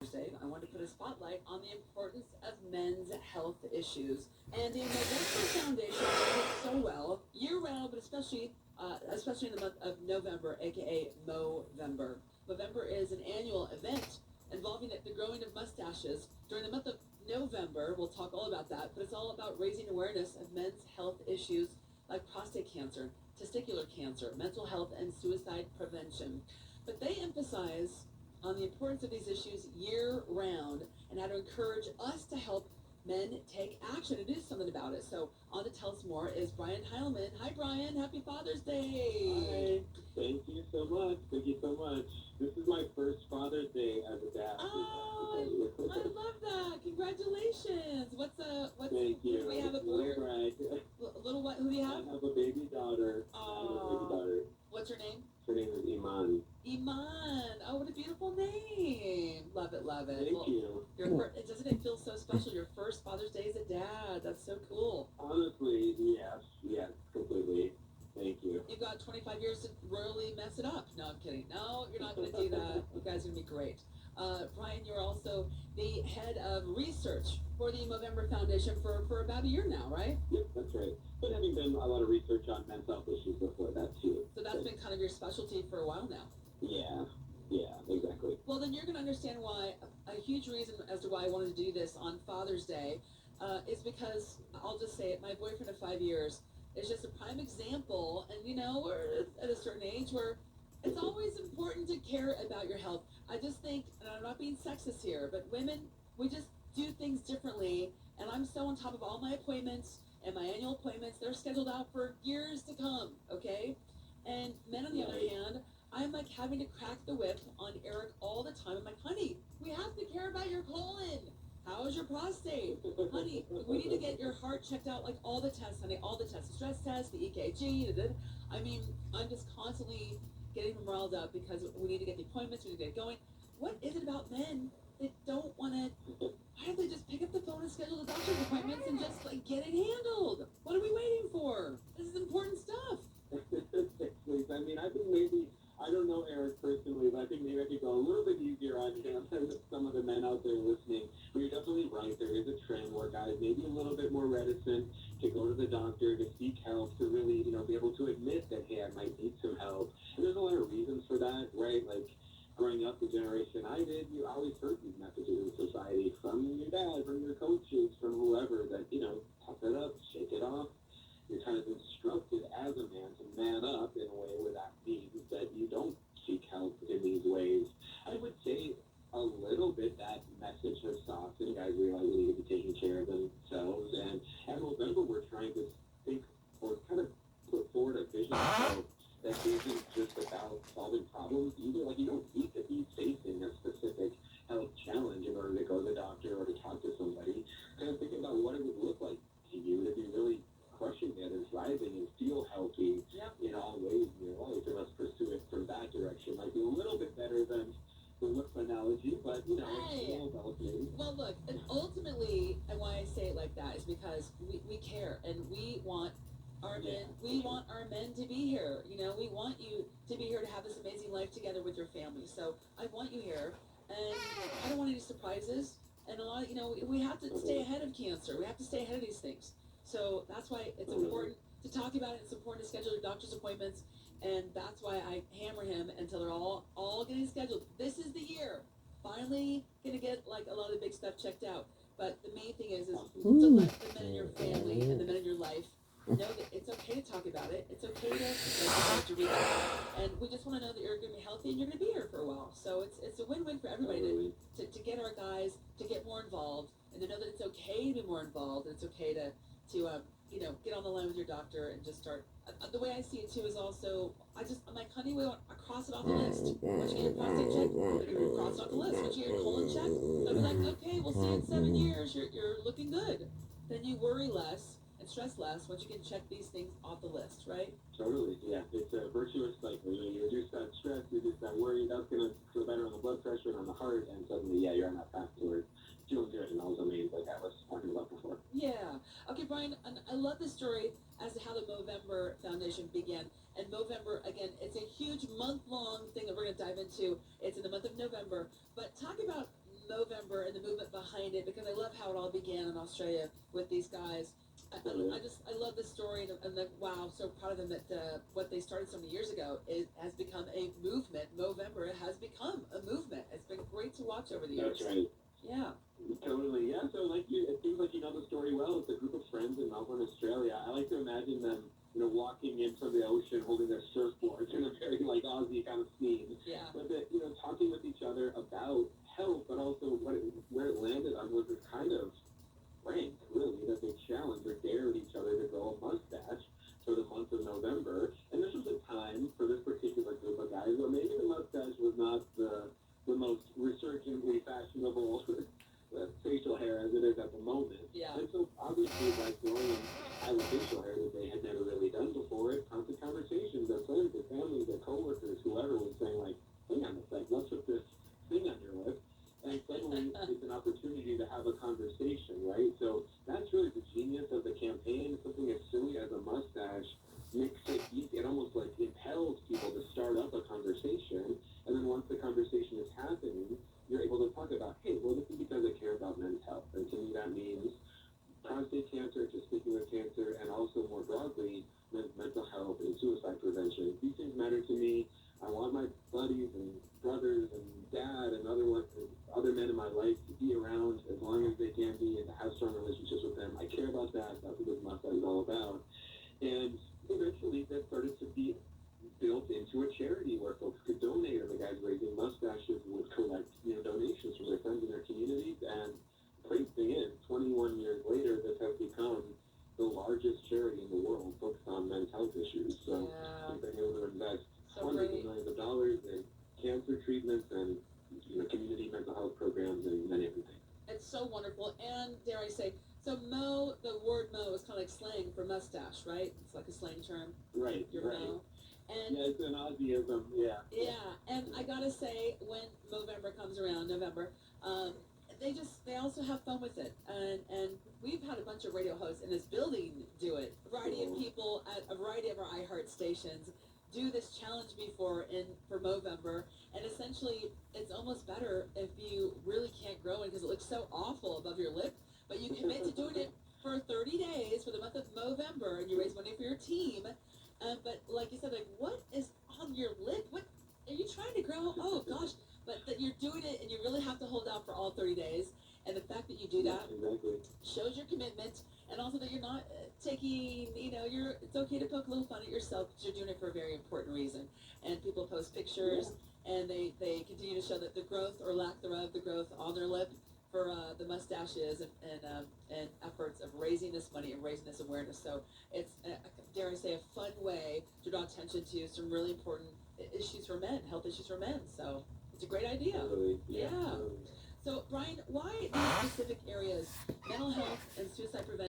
Thursday, I want to put a spotlight on the importance of men's health issues. And the November Foundation does it so well year round, but especially in the month of November, aka Movember. Movember is an annual event involving the growing of mustaches. During the month of November, we'll talk all about that, but it's all about raising awareness of men's health issues like prostate cancer, testicular cancer, mental health, and suicide prevention. But they emphasize on the importance of these issues year round and how to encourage us to help men take action and do something about it. So on to tell us more is Brian Heilman. Hi, Brian. Happy Father's Day. Hi. Thank you so much. Thank you so much. This is my first Father's Day as a dad. Oh, I love that. Congratulations. What's Thank you. do we have a boy? Little brag. Little what? Who do you I have? have a baby daughter. What's her name? Her name is Iman. Iman. Oh, what a beautiful name. Love it, love it. Thank you. Doesn't it feel so special? Your first Father's Day as a dad. That's so cool. Honestly, yes, completely. Thank you. You've got 25 years to royally mess it up. No, I'm kidding. No, you're not going to do that. You guys are going to be great. Brian, you're also the head of research for the Movember Foundation for about a year now, right? Yep, that's right. But having done a lot of research on mental health issues before that too. So that's been kind of your specialty for a while now. Yeah, exactly. Well, then you're going to understand why a huge reason as to why I wanted to do this on Father's Day is because I'll just say it. My boyfriend of 5 years is just a prime example, and we're at a certain age where it's always important to care about your health. I just think, and I'm not being sexist here, but women, we just do things differently, and I'm so on top of all my appointments and my annual appointments. They're scheduled out for years to come, okay? And men, on the other hand, I'm like having to crack the whip on Eric all the time. I'm like, honey, we have to care about your colon. How is your prostate? Honey, we need to get your heart checked out, like all the tests, honey, all the tests, the stress test, the EKG. I mean, I'm just constantly getting them riled up because we need to get the appointments, we need to get going. What is it about men that don't want to? Why don't they just pick up the phone and schedule the doctor's appointments and just like get it handled? What are we waiting for? This is important stuff. I mean, I think maybe, I don't know Eric personally, but I think maybe I could go a little bit easier on him than some of the men out there listening. But you're definitely right. There is a trend where guys may be a little bit more reticent to go to the doctor, to seek help, to really, be able to admit that, hey, I might need some help. And there's a lot of reasons for that, right? Like, growing up, the generation I did, you always heard these messages in society from your dad, from your coaches, from whoever, that, tough it up, shake it off. You're kind of instructed as a man to man up in a way where that means that you don't seek help in these ways. I would say a little bit that message has softened. Guys realize they need to be taking care of themselves. And at November, we're trying to think or kind of put forward a vision of health that isn't just about solving problems either. Like, you don't need to be facing a specific health challenge in order to go to the doctor or to talk to somebody. Kind of thinking about what it would look like to you to be really crushing it and thriving and feel healthy in all ways in your life, and let's pursue it from that direction. Might be a little bit better than the whip analogy, but it's still developing. Well, look, and ultimately, and why I say it like that is because we care and we want our men. We want our men to be here. We want you to be here to have this amazing life together with your family. So I want you here, and I don't want any surprises. And a lot of, we have to stay ahead of cancer. We have to stay ahead of these things. So that's why it's important to talk about it. It's important to schedule your doctor's appointments, and that's why I hammer him until they're all getting scheduled. This is the year. Finally, gonna get like a lot of the big stuff checked out. But the main thing is to let the men in your family and the men in your life know that it's okay to talk about it. It's okay to reach out, and we just want to know that you're gonna be healthy and you're gonna be here for a while. So it's a win-win for everybody to get our guys to get more involved and to know that it's okay to be more involved. And it's okay to get on the line with your doctor and just start. The way I see it too is also, I'm like, honey, I cross it off the list. Once you get your prostate checked, you cross it off the list. Once you get your colon checked, I'll be like, okay, we'll see you in 7 years. You're looking good. Then you worry less and stress less once you can check these things off the list, right? Totally, yeah. It's a virtuous cycle. You reduce that stress, you reduce that worry. That's going to feel better on the blood pressure and on the heart, and suddenly, you're on that path towards feeling good and all those domains like I was talking about before. Yeah. Okay, Brian, I love the story as to how the Movember Foundation began. And Movember, again, it's a huge month-long thing that we're going to dive into. It's in the month of November. But talk about Movember and the movement behind it because I love how it all began in Australia with these guys. I love this story and like wow, so proud of them that what they started so many years ago has become a movement. Movember has become a movement. It's been great to watch over the years. That's right. Yeah. Totally, yeah. So, like, it seems like you know the story well. It's a group of friends in Melbourne, Australia. I like to imagine them, walking in from the ocean, holding their surfboards in a very like Aussie kind of scene. Yeah. But talking with each other about health, but also where it landed on was this kind of prank, really, that they challenged or dared each other to grow a mustache for the month of November. And this was a time for this particular group of guys where maybe the mustache was not the most resurgently fashionable facial hair as it is at the moment. Yeah. And so obviously by growing alopecia hair that they had never really done before, it prompted conversations. Their friends, their family, their coworkers, whoever was saying like, hang on a sec, what's with this thing on your lip? And suddenly it's an opportunity to have a conversation, right? So that's really the genius of the campaign. Something as silly as a mustache makes it easy. It almost like impels people to start up a conversation. And then once the conversation is happening, you're able to talk about, hey, well, this is because I care about men's health. And to me, that means prostate cancer, testicular cancer, and also more broadly, mental health and suicide prevention. These things matter to me. I want my buddies and brothers and dad and other men in my life to be around as long as they can be and to have strong relationships with them. I care about that. That's what this mustache is all about. And eventually that started to be built into a charity where folks could donate, and the guys raising mustaches would collect donations from their friends and their communities. And the crazy thing is, 21 years later, this has become the largest charity in the world focused on men's health issues. So we've been able to invest hundreds of millions of dollars in cancer treatments and community mental health programs and many other things. It's so wonderful, and dare I say, so Mo, the word Mo is kind of like slang for mustache, right? It's like a slang term. Right, Your right. Mo. And yeah, it's an Aussieism, yeah. yeah, and I gotta say, when November comes around, they also have fun with it, and we've had a bunch of radio hosts in this building do it. A variety of people at a variety of our iHeart stations do this challenge before for Movember, and essentially it's almost better if you really can't grow it because it looks so awful above your lip, but you commit to doing it for 30 days for the month of Movember, and you raise money for your team. But like you said, like what is on your lip? What are you trying to grow? Oh gosh! But that you're doing it, and you really have to hold out for all 30 days. And the fact that you do that shows your commitment, and also that you're not taking, it's okay to poke a little fun at yourself because you're doing it for a very important reason. And people post pictures, and they continue to show that the growth or lack thereof, the growth on their lip for the mustaches and efforts of raising this money and raising this awareness. So it's, dare I say, a fun way to draw attention to some really important issues for men, health issues for men. So it's a great idea. Totally. Yeah. Totally. So, Brian, why these specific areas, mental health and suicide prevention?